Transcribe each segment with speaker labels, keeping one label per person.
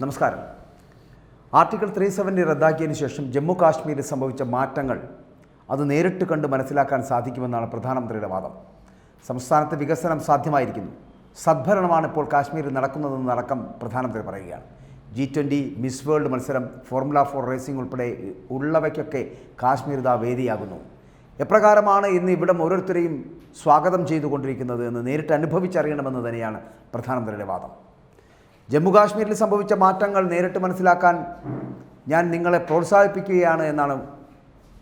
Speaker 1: നമസ്കാരം. ആർട്ടിക്കിൾ 370 റദ്ദാക്കിയതിനു ശേഷം ജമ്മു കാശ്മീരിൽ സംഭവിച്ച മാറ്റങ്ങൾ അത് നേരിട്ട് കണ്ട് മനസ്സിലാക്കാൻ സാധിക്കുമെന്നാണ് പ്രധാനമന്ത്രിയുടെ വാദം. സംസ്ഥാനത്ത് വികസനം സാധ്യമായിരിക്കുന്നു, സദ്ഭരണമാണ് ഇപ്പോൾ കാശ്മീരിൽ നടക്കുന്നതെന്നടക്കം പ്രധാനമന്ത്രി പറയുകയാണ്. G20 മിസ് വേൾഡ് മത്സരം, ഫോർമുല 4 റേസിംഗ് ഉൾപ്പെടെ ഉള്ളവയ്ക്കൊക്കെ കാശ്മീർ ഇതാ വേദിയാകുന്നു. എപ്രകാരമാണ് ഇന്ന് ഇവിടം ഓരോരുത്തരെയും സ്വാഗതം ചെയ്തുകൊണ്ടിരിക്കുന്നത് എന്ന് നേരിട്ട് അനുഭവിച്ചറിയണമെന്ന് തന്നെയാണ് പ്രധാനമന്ത്രിയുടെ വാദം. ജമ്മു കാശ്മീരിൽ സംഭവിച്ച മാറ്റങ്ങൾ നേരിട്ട് മനസ്സിലാക്കാൻ ഞാൻ നിങ്ങളെ പ്രോത്സാഹിപ്പിക്കുകയാണ് എന്നാണ്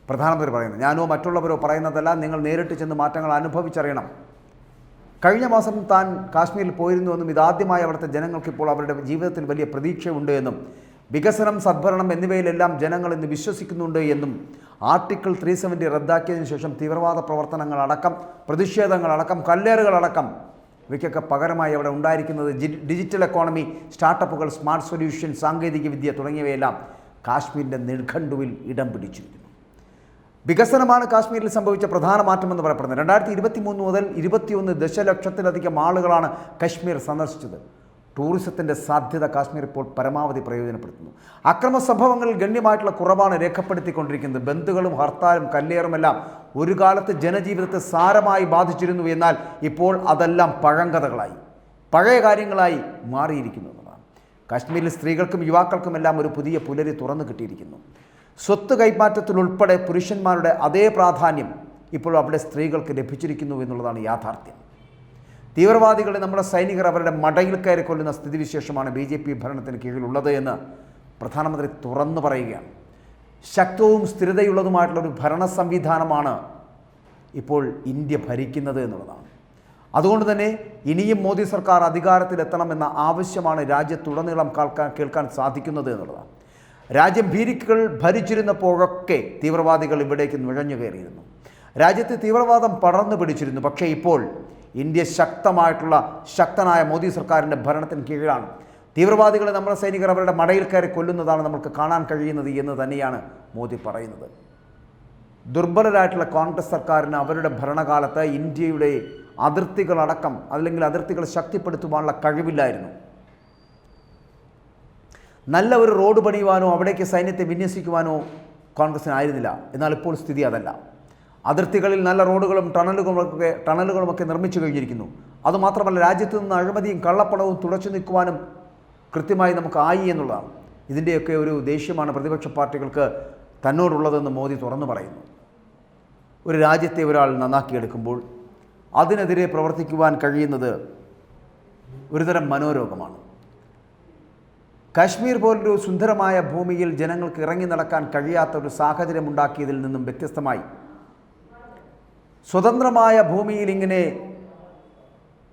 Speaker 1: പ്രധാനമന്ത്രി പറയുന്നത്. ഞാനോ മറ്റുള്ളവരോ പറയുന്നതല്ല, നിങ്ങൾ നേരിട്ട് ചെന്ന് മാറ്റങ്ങൾ അനുഭവിച്ചറിയണം. കഴിഞ്ഞ മാസം താൻ കാശ്മീരിൽ പോയിരുന്നുവെന്നും ഇതാദ്യമായി അവിടുത്തെ ജനങ്ങൾക്കിപ്പോൾ അവരുടെ ജീവിതത്തിൽ വലിയ പ്രതീക്ഷയുണ്ട് എന്നും വികസനം, സദ്ഭരണം എന്നിവയിലെല്ലാം ജനങ്ങൾ ഇന്ന് വിശ്വസിക്കുന്നുണ്ട് എന്നും ആർട്ടിക്കിൾ 370 റദ്ദാക്കിയതിനു ശേഷം തീവ്രവാദ പ്രവർത്തനങ്ങളടക്കം, പ്രതിഷേധങ്ങളടക്കം, കല്ലേറുകളടക്കം ഇവയ്ക്കൊക്കെ പകരമായി അവിടെ ഉണ്ടായിരിക്കുന്നത് ഡിജിറ്റൽ എക്കോണമി, സ്റ്റാർട്ടപ്പുകൾ, സ്മാർട്ട് സൊല്യൂഷൻ, സാങ്കേതികവിദ്യ തുടങ്ങിയവയെല്ലാം കാശ്മീരിൻ്റെ നെടുങ്കണ്ടുവിൽ ഇടം പിടിച്ചിരിക്കുന്നു. വികസനമാണ് കാശ്മീരിൽ സംഭവിച്ച പ്രധാന മാറ്റമെന്ന് പറയപ്പെടുന്നത്. 2023 മുതൽ 21 ദശലക്ഷത്തിലധികം ആളുകളാണ് കശ്മീർ സന്ദർശിച്ചത്. ടൂറിസത്തിൻ്റെ സാധ്യത കാശ്മീർ ഇപ്പോൾ പരമാവധി പ്രയോജനപ്പെടുത്തുന്നു. അക്രമ സംഭവങ്ങളിൽ ഗണ്യമായിട്ടുള്ള കുറവാണ് രേഖപ്പെടുത്തിക്കൊണ്ടിരിക്കുന്നത്. ബന്ധുക്കളും ഹർത്താലും കല്ലേറുമെല്ലാം ഒരു കാലത്ത് ജനജീവിതത്തെ സാരമായി ബാധിച്ചിരുന്നു. എന്നാൽ ഇപ്പോൾ അതെല്ലാം പഴങ്കഥകളായി, പഴയ കാര്യങ്ങളായി മാറിയിരിക്കുന്നു എന്നതാണ്. കാശ്മീരിൽ സ്ത്രീകൾക്കും യുവാക്കൾക്കുമെല്ലാം ഒരു പുതിയ പുലരി തുറന്നു കിട്ടിയിരിക്കുന്നു. സ്വത്ത് കൈമാറ്റത്തിലുൾപ്പെടെ പുരുഷന്മാരുടെ അതേ പ്രാധാന്യം ഇപ്പോൾ അവിടെ സ്ത്രീകൾക്ക് ലഭിച്ചിരിക്കുന്നു എന്നുള്ളതാണ് യാഥാർത്ഥ്യം. തീവ്രവാദികളെ നമ്മുടെ സൈനികർ അവരുടെ മടയിൽ കയറി കൊല്ലുന്ന സ്ഥിതിവിശേഷമാണ് BJP ഭരണത്തിന് കീഴിലുള്ളത് എന്ന് പ്രധാനമന്ത്രി തുറന്നു പറയുകയാണ്. ശക്തവും സ്ഥിരതയുള്ളതുമായിട്ടുള്ളൊരു ഭരണ സംവിധാനമാണ് ഇപ്പോൾ ഇന്ത്യ ഭരിക്കുന്നത് എന്നുള്ളതാണ്. അതുകൊണ്ട് തന്നെ ഇനിയും മോദി സർക്കാർ അധികാരത്തിലെത്തണമെന്ന ആവശ്യമാണ് രാജ്യത്തുടനീളം കേൾക്കാൻ സാധിക്കുന്നത് എന്നുള്ളതാണ്. രാജ്യം ഭീരുക്കൾ ഭരിച്ചിരുന്നപ്പോഴൊക്കെ തീവ്രവാദികൾ ഇവിടേക്ക് നുഴഞ്ഞു കയറിയിരുന്നു. രാജ്യത്ത് തീവ്രവാദം പടർന്നു പിടിച്ചിരുന്നു. പക്ഷേ ഇപ്പോൾ ഇന്ത്യ ശക്തനായ മോദി സർക്കാരിൻ്റെ ഭരണത്തിന് കീഴിലാണ്. തീവ്രവാദികളെ നമ്മുടെ സൈനികർ അവരുടെ മടയിൽ കയറി കൊല്ലുന്നതാണ് നമുക്ക് കാണാൻ കഴിയുന്നത് എന്ന് തന്നെയാണ് മോദി പറയുന്നത്. ദുർബലരായിട്ടുള്ള കോൺഗ്രസ് സർക്കാരിന് അവരുടെ ഭരണകാലത്ത് ഇന്ത്യയുടെ അതിർത്തികളടക്കം, അല്ലെങ്കിൽ അതിർത്തികൾ ശക്തിപ്പെടുത്തുവാനുള്ള കഴിവില്ലായിരുന്നു. നല്ല ഒരു റോഡ് പണിയുവാനോ അവിടേക്ക് സൈന്യത്തെ വിന്യസിക്കുവാനോ കോൺഗ്രസിനായിരുന്നില്ല. എന്നാൽ ഇപ്പോൾ സ്ഥിതി അതല്ല. അതിർത്തികളിൽ നല്ല റോഡുകളും ടണലുകളുമൊക്കെ നിർമ്മിച്ചു കഴിഞ്ഞിരിക്കുന്നു. അതുമാത്രമല്ല, രാജ്യത്തു നിന്ന് അഴിമതിയും കള്ളപ്പണവും തുടച്ചു നീക്കുവാനും കൃത്യമായി നമുക്ക് ആയി എന്നുള്ളതാണ്. ഇതിൻ്റെയൊക്കെ ഒരു ദേഷ്യമാണ് പ്രതിപക്ഷ പാർട്ടികൾക്ക് തന്നോടുള്ളതെന്ന് മോദി തുറന്നു പറയുന്നു. ഒരു രാജ്യത്തെ ഒരാൾ നന്നാക്കിയെടുക്കുമ്പോൾ അതിനെതിരെ പ്രവർത്തിക്കുവാൻ കഴിയുന്നത് ഒരുതരം മനോരോഗമാണ്. കാശ്മീർ പോലൊരു സുന്ദരമായ ഭൂമിയിൽ ജനങ്ങൾക്ക് ഇറങ്ങി നടക്കാൻ കഴിയാത്ത ഒരു സാഹചര്യം ഉണ്ടാക്കിയതിൽ നിന്നും വ്യത്യസ്തമായി സ്വതന്ത്രമായ ഭൂമിയിൽ ഇങ്ങനെ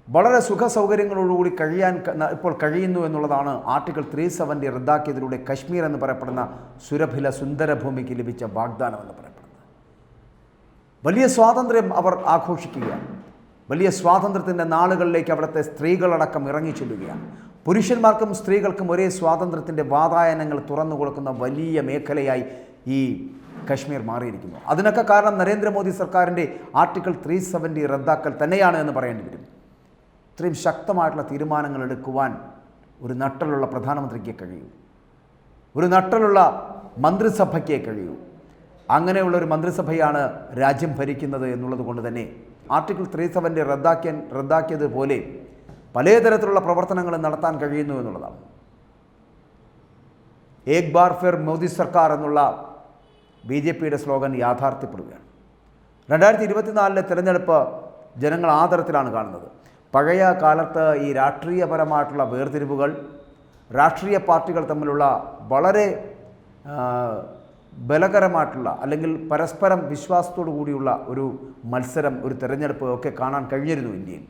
Speaker 1: വളരെ സുഖസൗകര്യങ്ങളോടുകൂടി കഴിയാൻ ഇപ്പോൾ കഴിയുന്നു എന്നുള്ളതാണ് ആർട്ടിക്കിൾ 370 റദ്ദാക്കിയതിലൂടെ കശ്മീർ എന്ന് പറയപ്പെടുന്ന സുരഭില സുന്ദര ഭൂമിക്ക് ലഭിച്ച വാഗ്ദാനം എന്ന് പറയപ്പെടുന്നത്. വലിയ സ്വാതന്ത്ര്യം അവർ ആഘോഷിക്കുകയാണ്. വലിയ സ്വാതന്ത്ര്യത്തിൻ്റെ നാളുകളിലേക്ക് അവിടുത്തെ സ്ത്രീകളടക്കം ഇറങ്ങി ചെല്ലുകയാണ്. പുരുഷന്മാർക്കും സ്ത്രീകൾക്കും ഒരേ സ്വാതന്ത്ര്യത്തിൻ്റെ വാതായനങ്ങൾ തുറന്നു കൊടുക്കുന്ന വലിയ മേഖലയായി ഈ കശ്മീർ മാറിയിരിക്കുന്നു. അതിനൊക്കെ കാരണം നരേന്ദ്രമോദി സർക്കാരിൻ്റെ ആർട്ടിക്കിൾ 370 റദ്ദാക്കൽ തന്നെയാണ് എന്ന് പറയേണ്ടി വരും. ഇത്രയും ശക്തമായിട്ടുള്ള തീരുമാനങ്ങൾ എടുക്കുവാൻ ഒരു നട്ടലുള്ള പ്രധാനമന്ത്രിക്ക് കഴിയൂ, ഒരു നട്ടലുള്ള മന്ത്രിസഭയ്ക്ക് കഴിയൂ. അങ്ങനെയുള്ളൊരു മന്ത്രിസഭയാണ് രാജ്യം ഭരിക്കുന്നത് എന്നുള്ളത് കൊണ്ട് തന്നെ ആർട്ടിക്കിൾ 370 റദ്ദാക്കിയതുപോലെ പലതരത്തിലുള്ള പ്രവർത്തനങ്ങൾ നടത്താൻ കഴിയുന്നു എന്നുള്ളതാണ്. ഏക് ബാർ ഫിർ മോദി സർക്കാർ എന്നുള്ള BJPയുടെ സ്ലോഗൻ യാഥാർത്ഥ്യപ്പെടുകയാണ്. 2024 തിരഞ്ഞെടുപ്പ് ജനങ്ങൾ ആ തരത്തിലാണ് കാണുന്നത്. പഴയ കാലത്ത് ഈ രാഷ്ട്രീയപരമായിട്ടുള്ള വേർതിരിവുകൾ, രാഷ്ട്രീയ പാർട്ടികൾ തമ്മിലുള്ള വളരെ ബലകരമായിട്ടുള്ള അല്ലെങ്കിൽ പരസ്പരം വിശ്വാസത്തോടു കൂടിയുള്ള ഒരു മത്സരം, ഒരു തിരഞ്ഞെടുപ്പ് ഒക്കെ കാണാൻ കഴിഞ്ഞിരുന്നു ഇന്ത്യയിൽ.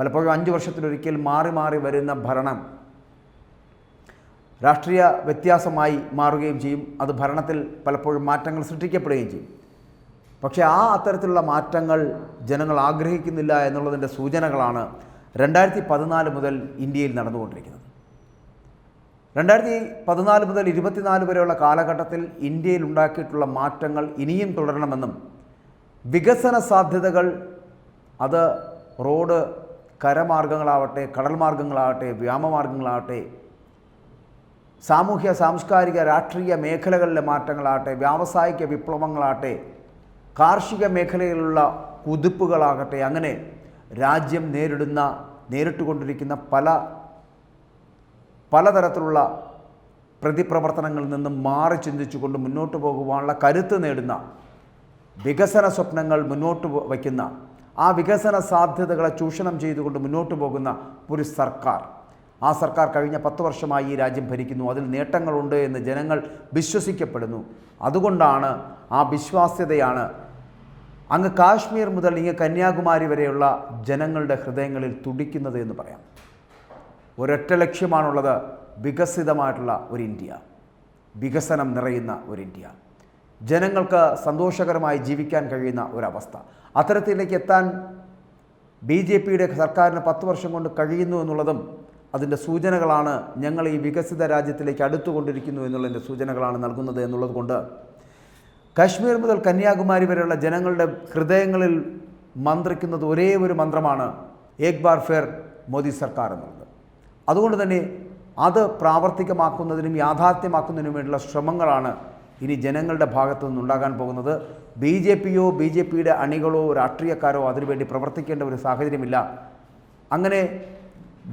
Speaker 1: പലപ്പോഴും 5 വർഷത്തിലൊരിക്കൽ മാറി മാറി വരുന്ന ഭരണം രാഷ്ട്രീയ വ്യത്യാസമായി മാറുകയും ചെയ്യും. അത് ഭരണത്തിൽ പലപ്പോഴും മാറ്റങ്ങൾ സൃഷ്ടിക്കപ്പെടുകയും ചെയ്യും. പക്ഷേ അത്തരത്തിലുള്ള മാറ്റങ്ങൾ ജനങ്ങൾ ആഗ്രഹിക്കുന്നില്ല എന്നുള്ളതിൻ്റെ സൂചനകളാണ് 2014 മുതൽ ഇന്ത്യയിൽ നടന്നുകൊണ്ടിരിക്കുന്നത്. 2014 മുതൽ 24 വരെയുള്ള കാലഘട്ടത്തിൽ ഇന്ത്യയിൽ ഉണ്ടാക്കിയിട്ടുള്ള മാറ്റങ്ങൾ ഇനിയും തുടരണമെന്നും വികസന സാധ്യതകൾ അത് റോഡ്, കരമാർഗങ്ങളാവട്ടെ, കടൽ മാർഗങ്ങളാവട്ടെ, വ്യോമമാർഗങ്ങളാവട്ടെ, സാമൂഹ്യ സാംസ്കാരിക രാഷ്ട്രീയ മേഖലകളിലെ മാറ്റങ്ങളാകട്ടെ, വ്യാവസായിക വിപ്ലവങ്ങളാകട്ടെ, കാർഷിക മേഖലയിലുള്ള കുതിപ്പുകളാകട്ടെ, അങ്ങനെ രാജ്യം നേരിട്ടുകൊണ്ടിരിക്കുന്ന പലതരത്തിലുള്ള പ്രതിപ്രവർത്തനങ്ങളിൽ നിന്നും മാറി ചിന്തിച്ചുകൊണ്ട് മുന്നോട്ട് പോകുവാനുള്ള കരുത്ത് നേടുന്ന, വികസന സ്വപ്നങ്ങൾ മുന്നോട്ട് വയ്ക്കുന്ന, ആ വികസന സാധ്യതകളെ ചൂഷണം ചെയ്തുകൊണ്ട് മുന്നോട്ട് പോകുന്ന ഒരു സർക്കാർ, ആ സർക്കാർ കഴിഞ്ഞ 10 വർഷമായി ഈ രാജ്യം ഭരിക്കുന്നു. അതിൽ നേട്ടങ്ങളുണ്ട് എന്ന് ജനങ്ങൾ വിശ്വസിക്കപ്പെടുന്നു. അതുകൊണ്ടാണ്, ആ വിശ്വാസ്യതയാണ് അങ്ങ് കാശ്മീർ മുതൽ ഇങ്ങ് കന്യാകുമാരി വരെയുള്ള ജനങ്ങളുടെ ഹൃദയങ്ങളിൽ തുടിക്കുന്നത് എന്ന് പറയാം. ഒരൊറ്റ ലക്ഷ്യമാണുള്ളത്: വികസിതമായിട്ടുള്ള ഒരു ഇന്ത്യ, വികസനം നിറയുന്ന ഒരു ഇന്ത്യ, ജനങ്ങൾക്ക് സന്തോഷകരമായി ജീവിക്കാൻ കഴിയുന്ന ഒരവസ്ഥ. അത്തരത്തിലേക്ക് എത്താൻ BJPയുടെ സർക്കാരിന് 10 വർഷം കൊണ്ട് കഴിയുന്നു എന്നുള്ളതും അതിൻ്റെ സൂചനകളാണ്. ഞങ്ങൾ ഈ വികസിത രാജ്യത്തിലേക്ക് അടുത്തുകൊണ്ടിരിക്കുന്നു എന്നുള്ളതിൻ്റെ സൂചനകളാണ് നൽകുന്നത് എന്നുള്ളത് കൊണ്ട് കാശ്മീർ മുതൽ കന്യാകുമാരി വരെയുള്ള ജനങ്ങളുടെ ഹൃദയങ്ങളിൽ മന്ത്രിക്കുന്നത് ഒരേ ഒരു മന്ത്രമാണ്: ഏക് ബാർ ഫിർ മോദി സർക്കാർ എന്നുള്ളത്. അതുകൊണ്ട് തന്നെ അത് പ്രാവർത്തികമാക്കുന്നതിനും യാഥാർത്ഥ്യമാക്കുന്നതിനും വേണ്ടിയുള്ള ശ്രമങ്ങളാണ് ഇനി ജനങ്ങളുടെ ഭാഗത്തു നിന്നുണ്ടാകാൻ പോകുന്നത്. BJPയോ BJPയുടെ അണികളോ രാഷ്ട്രീയക്കാരോ അതിനുവേണ്ടി പ്രവർത്തിക്കേണ്ട ഒരു സാഹചര്യമില്ല. അങ്ങനെ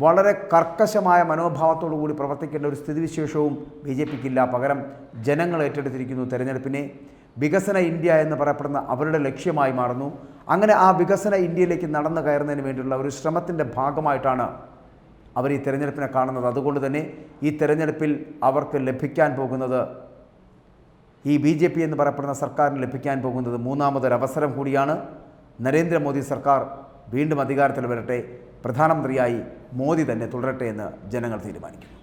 Speaker 1: വളരെ കർക്കശമായ മനോഭാവത്തോടു കൂടി പ്രവർത്തിക്കേണ്ട ഒരു സ്ഥിതിവിശേഷവും BJPക്കില്ല. പകരം ജനങ്ങൾ ഏറ്റെടുത്തിരിക്കുന്നു തെരഞ്ഞെടുപ്പിനെ. വികസന ഇന്ത്യ എന്ന് പറയപ്പെടുന്ന അവരുടെ ലക്ഷ്യമായി മാറുന്നു. അങ്ങനെ ആ വികസന ഇന്ത്യയിലേക്ക് നടന്നു കയറുന്നതിന് വേണ്ടിയുള്ള ഒരു ശ്രമത്തിൻ്റെ ഭാഗമായിട്ടാണ് അവർ ഈ തെരഞ്ഞെടുപ്പിനെ കാണുന്നത്. അതുകൊണ്ട് തന്നെ ഈ തെരഞ്ഞെടുപ്പിൽ അവർക്ക് ലഭിക്കാൻ പോകുന്നത്, ഈ BJP എന്ന് പറയപ്പെടുന്ന സർക്കാരിന് ലഭിക്കാൻ പോകുന്നത് മൂന്നാമതൊരവസരം കൂടിയാണ്. നരേന്ദ്രമോദി സർക്കാർ വീണ്ടും അധികാരത്തിൽ വരട്ടെ, പ്രധാനമന്ത്രിയായി മോദി തന്നെ തുടരട്ടെ എന്ന് ജനങ്ങൾ തീരുമാനിക്കുന്നു.